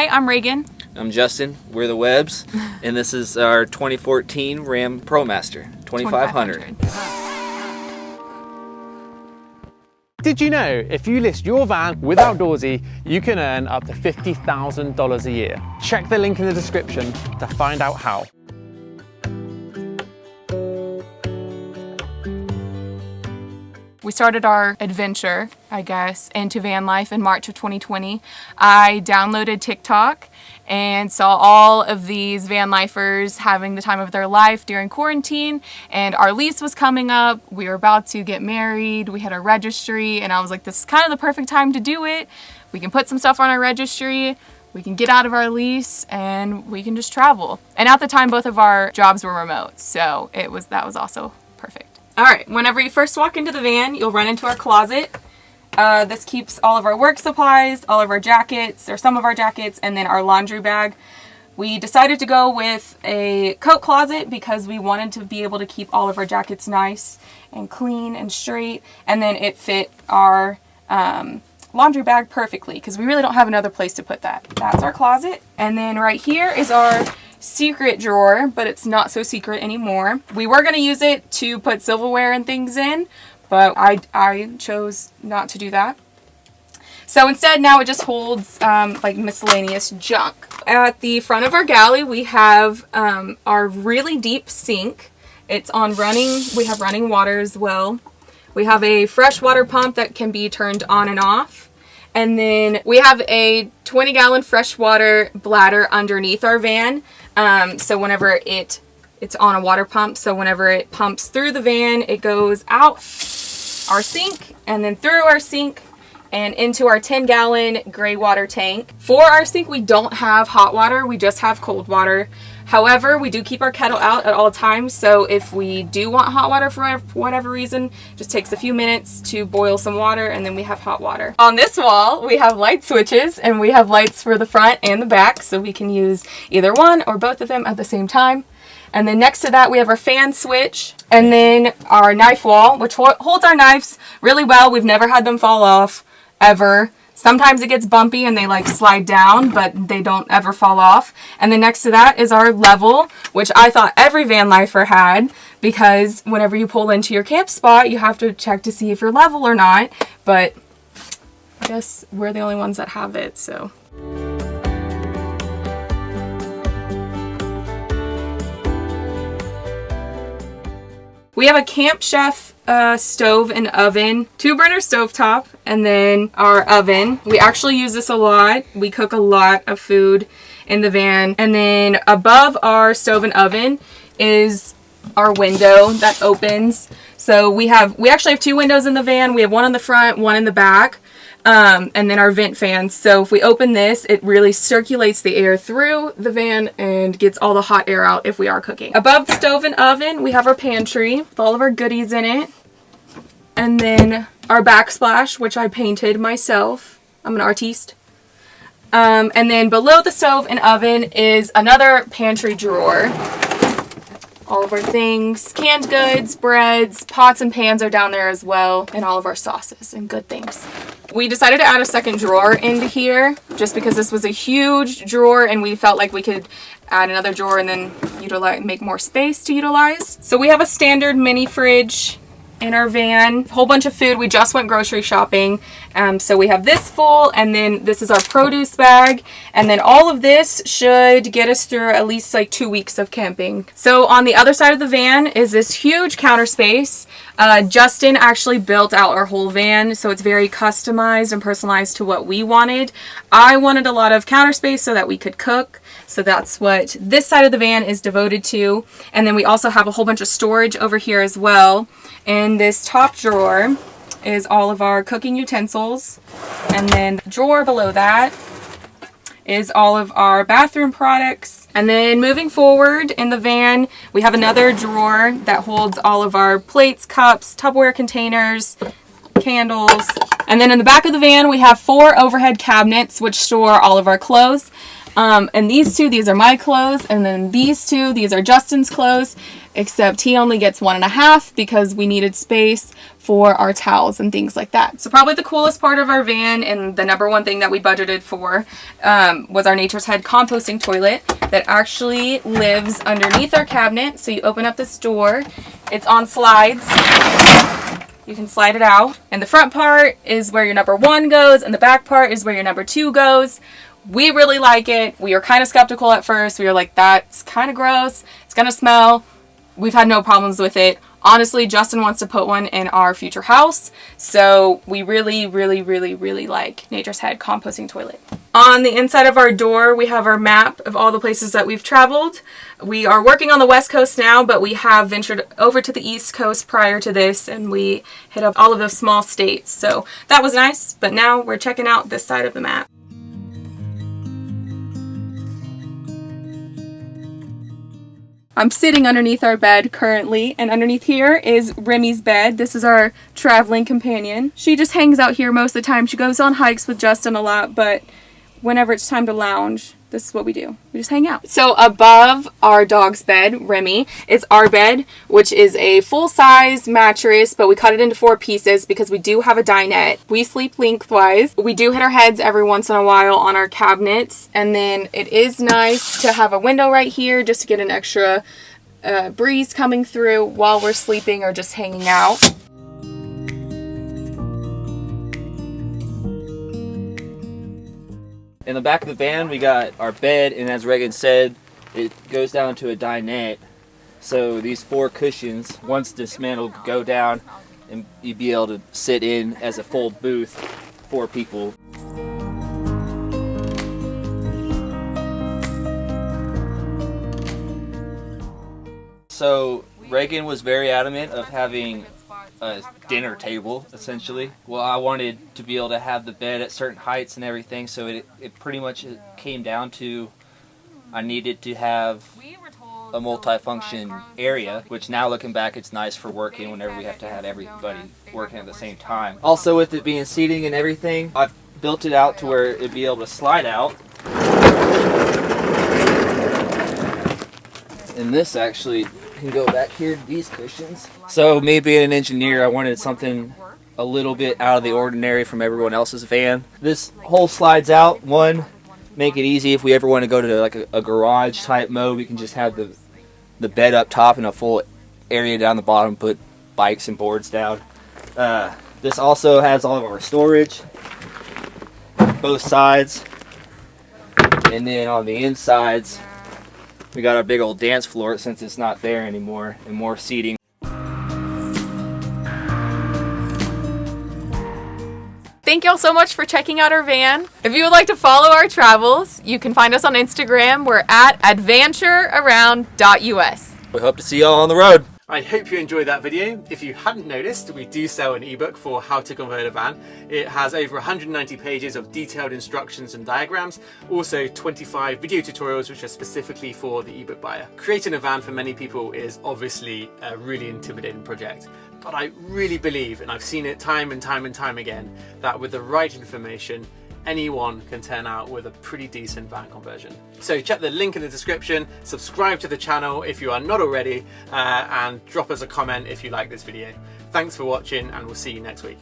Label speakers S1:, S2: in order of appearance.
S1: Hi, I'm Reagan.
S2: I'm Justin. We're the Webbs, and this is our 2014 Ram Promaster 2500.
S3: Did you know if you list your van with Outdoorsy, you can earn up to $50,000 a year? Check the link in the description to find out how.
S1: We started our adventure, I guess, into van life in March of 2020. I downloaded TikTok and saw all of these van lifers having the time of their life during quarantine, and our lease was coming up. We were about to get married. We had our registry, and I was like, this is kind of the perfect time to do it. We can put some stuff on our registry, we can get out of our lease, and we can just travel. And at the time, both of our jobs were remote, so that was also perfect. All right, whenever you first walk into the van, you'll run into our closet. This keeps all of our work supplies, all of our jackets, or some of our jackets, and then our laundry bag. We decided to go with a coat closet because we wanted to be able to keep all of our jackets nice and clean and straight, and then it fit our laundry bag perfectly because we really don't have another place to put that. That's our closet. And then right here is our secret drawer, but it's not so secret anymore. We were going to use it to put silverware and things in, but I chose not to do that. So instead, now it just holds like miscellaneous junk. At the front of our galley, we have our really deep sink. It's on running. We have running water as well. We have a freshwater pump that can be turned on and off. And then we have a 20-gallon freshwater bladder underneath our van. So whenever it's on a water pump, so whenever it pumps through the van, it goes out our sink and then through our sink and into our 10-gallon gray water tank. For our sink, we don't have hot water, we just have cold water. However, we do keep our kettle out at all times, so if we do want hot water for whatever reason, it just takes a few minutes to boil some water and then we have hot water. On this wall, we have light switches, and we have lights for the front and the back, so we can use either one or both of them at the same time. And then next to that, we have our fan switch, and then our knife wall, which holds our knives really well. We've never had them fall off, ever. Sometimes it gets bumpy and they like slide down, but they don't ever fall off. And then next to that is our level, which I thought every van lifer had, because whenever you pull into your camp spot, you have to check to see if you're level or not. But I guess we're the only ones that have it, so. We have a Camp Chef stove and oven, 2-burner stovetop, and then our oven. We actually use this a lot. We cook a lot of food in the van. And then above our stove and oven is our window that opens. So we actually have 2 windows in the van. We have one in the front, one in the back. And then our vent fans. So if we open this, it really circulates the air through the van and gets all the hot air out if we are cooking. Above the stove and oven, we have our pantry with all of our goodies in it. And then our backsplash, which I painted myself. I'm an artiste. And then below the stove and oven is another pantry drawer. All of our things, canned goods, breads, pots and pans are down there as well, and all of our sauces and good things. We decided to add a second drawer into here just because this was a huge drawer and we felt like we could add another drawer and then make more space to utilize. So we have a standard mini fridge in our van, a whole bunch of food. We just went grocery shopping, so we have this full, and then this is our produce bag, and then all of this should get us through at least like 2 weeks of camping. So on the other side of the van is this huge counter space. Justin actually built out our whole van, so it's very customized and personalized to what we wanted. I wanted a lot of counter space so that we could cook, so that's what this side of the van is devoted to. And then we also have a whole bunch of storage over here as well. In this top drawer is all of our cooking utensils, and then the drawer below that is all of our bathroom products. And then moving forward in the van, we have another drawer that holds all of our plates, cups, Tupperware containers, candles. And then in the back of the van, we have 4 overhead cabinets which store all of our clothes. And these are my clothes, and then these are Justin's clothes, except he only gets 1.5 because we needed space for our towels and things like that. So probably the coolest part of our van, and the number one thing that we budgeted for, was our Nature's Head composting toilet that actually lives underneath our cabinet. So you open up this door, it's on slides. You can slide it out, and the front part is where your number 1 goes, and the back part is where your number 2 goes. We really like it. We were kind of skeptical at first. We were like, that's kind of gross. It's gonna smell. We've had no problems with it. Honestly, Justin wants to put one in our future house, so we really, really, really, really like Nature's Head composting toilet. On the inside of our door, we have our map of all the places that we've traveled. We are working on the West Coast now, but we have ventured over to the East Coast prior to this, and we hit up all of those small states. So that was nice, but now we're checking out this side of the map. I'm sitting underneath our bed currently, and underneath here is Remy's bed. This is our traveling companion. She just hangs out here most of the time. She goes on hikes with Justin a lot, but whenever it's time to lounge, this is what we do. We just hang out. So above our dog's bed, Remy, is our bed, which is a full-size mattress, but we cut it into 4 pieces because we do have a dinette. We sleep lengthwise. We do hit our heads every once in a while on our cabinets, and then it is nice to have a window right here just to get an extra breeze coming through while we're sleeping or just hanging out.
S2: In the back of the van, we got our bed, and as Reagan said, it goes down to a dinette. So these 4 cushions, once dismantled, go down, and you'd be able to sit in as a full booth, 4 people. So Reagan was very adamant of having a dinner table, essentially. Well, I wanted to be able to have the bed at certain heights and everything, so it pretty much came down to I needed to have a multi-function area, which now looking back, it's nice for working whenever we have to have everybody working at the same time. Also, with it being seating and everything, I've built it out to where it'd be able to slide out. And this actually can go back here to these cushions. So me being an engineer, I wanted something a little bit out of the ordinary from everyone else's van. This whole slides out. One, make it easy if we ever want to go to like a garage type mode, we can just have the bed up top and a full area down the bottom, put bikes and boards down. This also has all of our storage, both sides, and then on the insides we got our big old dance floor since it's not there anymore, and more seating.
S1: Thank y'all so much for checking out our van. If you would like to follow our travels, you can find us on Instagram. We're at adventurearound.us.
S2: We hope to see y'all on the road.
S3: I hope you enjoyed that video. If you hadn't noticed, we do sell an ebook for how to convert a van. It has over 190 pages of detailed instructions and diagrams, also 25 video tutorials which are specifically for the ebook buyer. Creating a van for many people is obviously a really intimidating project, but I really believe, and I've seen it time and time and time again, that with the right information, anyone can turn out with a pretty decent van conversion. So check the link in the description, subscribe to the channel if you are not already, and drop us a comment if you like this video. Thanks for watching, and we'll see you next week.